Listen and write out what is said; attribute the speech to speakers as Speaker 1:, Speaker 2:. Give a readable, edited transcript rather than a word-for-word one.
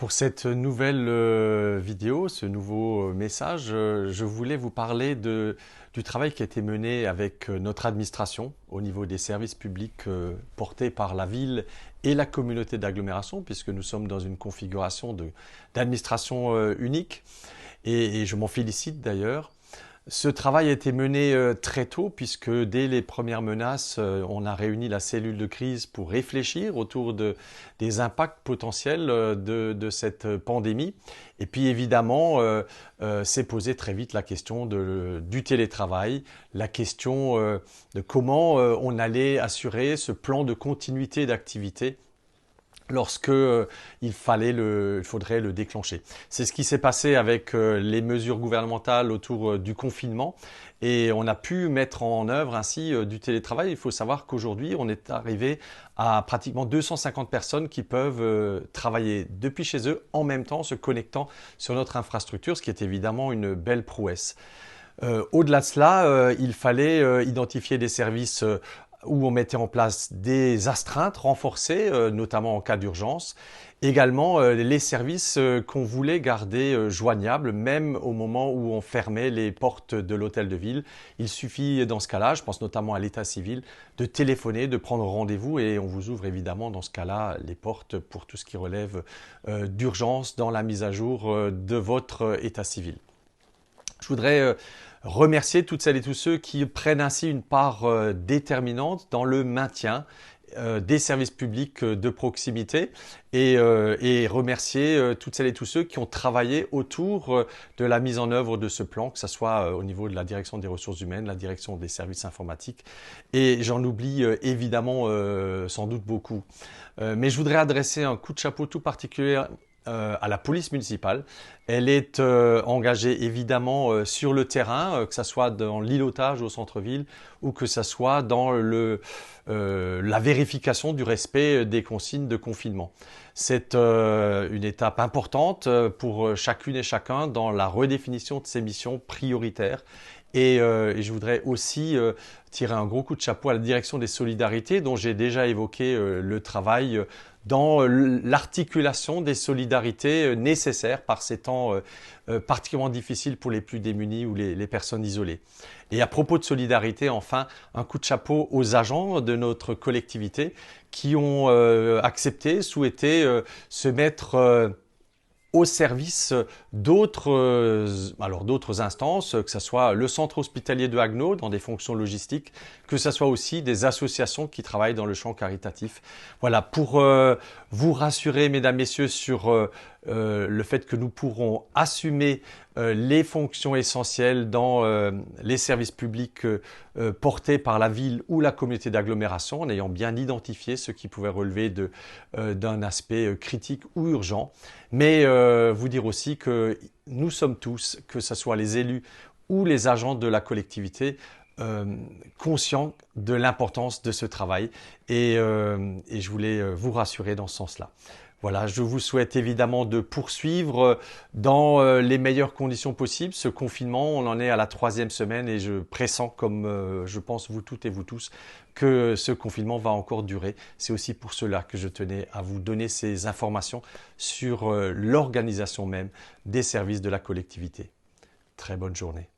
Speaker 1: Pour cette nouvelle vidéo, ce nouveau message, je voulais vous parler du travail qui a été mené avec notre administration au niveau des services publics portés par la ville et la communauté d'agglomération, puisque nous sommes dans une configuration d'administration unique. Et je m'en félicite d'ailleurs. Ce travail a été mené très tôt puisque dès les premières menaces, on a réuni la cellule de crise pour réfléchir autour des impacts potentiels de cette pandémie. Et puis évidemment, s'est posée très vite la question du télétravail, la question de comment on allait assurer ce plan de continuité d'activité lorsque il faudrait le déclencher. C'est ce qui s'est passé avec les mesures gouvernementales autour du confinement et on a pu mettre en œuvre ainsi du télétravail. Il faut savoir qu'aujourd'hui, on est arrivé à pratiquement 250 personnes qui peuvent travailler depuis chez eux en même temps, se connectant sur notre infrastructure, ce qui est évidemment une belle prouesse. Au-delà de cela, il fallait identifier des services où on mettait en place des astreintes renforcées, notamment en cas d'urgence. Également, les services qu'on voulait garder joignables, même au moment où on fermait les portes de l'hôtel de ville. Il suffit dans ce cas-là, je pense notamment à l'état civil, de téléphoner, de prendre rendez-vous et on vous ouvre évidemment dans ce cas-là les portes pour tout ce qui relève d'urgence dans la mise à jour de votre état civil. Je voudrais remercier toutes celles et tous ceux qui prennent ainsi une part déterminante dans le maintien des services publics de proximité et remercier toutes celles et tous ceux qui ont travaillé autour de la mise en œuvre de ce plan, que ce soit au niveau de la direction des ressources humaines, la direction des services informatiques et j'en oublie évidemment sans doute beaucoup. Mais je voudrais adresser un coup de chapeau tout particulier à la police municipale. Elle est engagée évidemment sur le terrain, que ce soit dans l'îlotage au centre-ville ou que ce soit dans la vérification du respect des consignes de confinement. C'est une étape importante pour chacune et chacun dans la redéfinition de ces missions prioritaires. Et je voudrais aussi tirer un gros coup de chapeau à la direction des solidarités dont j'ai déjà évoqué le travail dans l'articulation des solidarités nécessaires par ces temps particulièrement difficiles pour les plus démunis ou les personnes isolées. Et à propos de solidarité, enfin, un coup de chapeau aux agents de notre collectivité qui ont accepté, souhaité se mettre au service d'autres instances, que ce soit le centre hospitalier de Haguenau dans des fonctions logistiques, que ce soit aussi des associations qui travaillent dans le champ caritatif. Voilà, pour vous rassurer, mesdames, messieurs, sur le fait que nous pourrons assumer les fonctions essentielles dans les services publics portés par la ville ou la communauté d'agglomération, en ayant bien identifié ce qui pouvait relever d'un aspect critique ou urgent. Mais vous dire aussi que nous sommes tous, que ce soit les élus ou les agents de la collectivité, conscients de l'importance de ce travail et je voulais vous rassurer dans ce sens-là. Voilà, je vous souhaite évidemment de poursuivre dans les meilleures conditions possibles. Ce confinement, on en est à la 3e semaine et je pressens, comme je pense vous toutes et vous tous, que ce confinement va encore durer. C'est aussi pour cela que je tenais à vous donner ces informations sur l'organisation même des services de la collectivité. Très bonne journée.